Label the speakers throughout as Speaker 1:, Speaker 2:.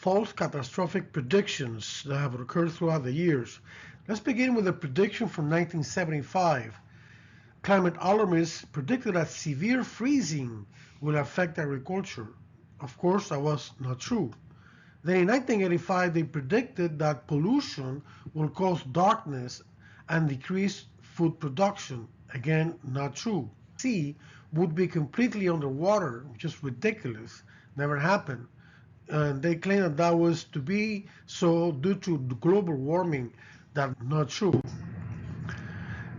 Speaker 1: false catastrophic predictions that have occurred throughout the years. Let's begin with a prediction from 1975. Climate alarmists predicted that severe freezing will affect agriculture. Of course, that was not true. Then in 1985, they predicted that pollution will cause darkness and decrease food production. Again, not true. Sea would be completely underwater, which is ridiculous. Never happened. And they claim that that was to be so due to global warming. That's not true.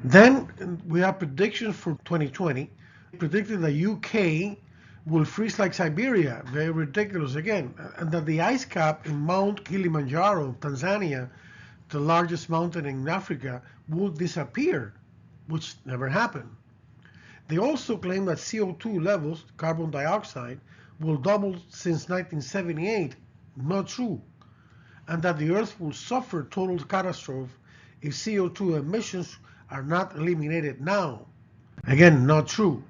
Speaker 1: Then we have predictions for 2020. Predicted that UK will freeze like Siberia. Very ridiculous again. And that the ice cap in Mount Kilimanjaro, Tanzania, the largest mountain in Africa, will disappear, which never happened. They also claim that CO2 levels, carbon dioxide, will double since 1978. Not true. And that the Earth will suffer total catastrophe if CO2 emissions are not eliminated now. Again, not true.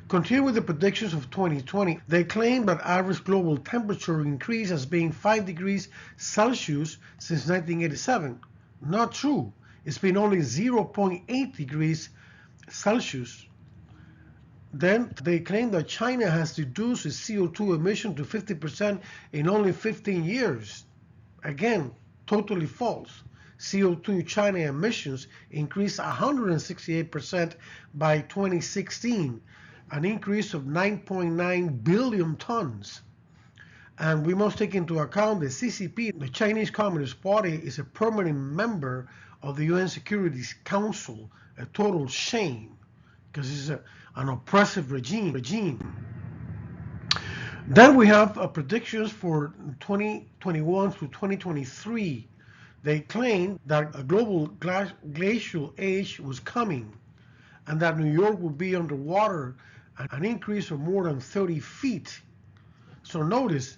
Speaker 1: Continue with the predictions of 2020. They claim that average global temperature increase has been 5 degrees Celsius since 1987. Not true. It's been only 0.8 degrees Celsius. Then they claim that China has reduced its CO2 emission to 50% in only 15 years. Again, totally false. CO2 China emissions increased 168% by 2016, an increase of 9.9 billion tons. And we must take into account the CCP, the Chinese Communist Party, is a permanent member of the UN Security Council, a total shame, because it's an oppressive regime. Then we have predictions for 2021 through 2023. They claim that a global glacial age was coming and that New York will be underwater, an increase of more than 30 feet. So notice,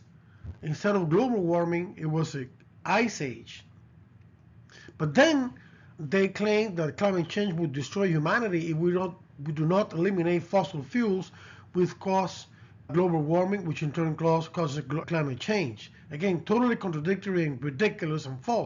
Speaker 1: instead of global warming, it was an ice age. But then they claim that climate change will destroy humanity if we do not eliminate fossil fuels, which cause global warming, which in turn causes climate change. Again, totally contradictory and ridiculous and false.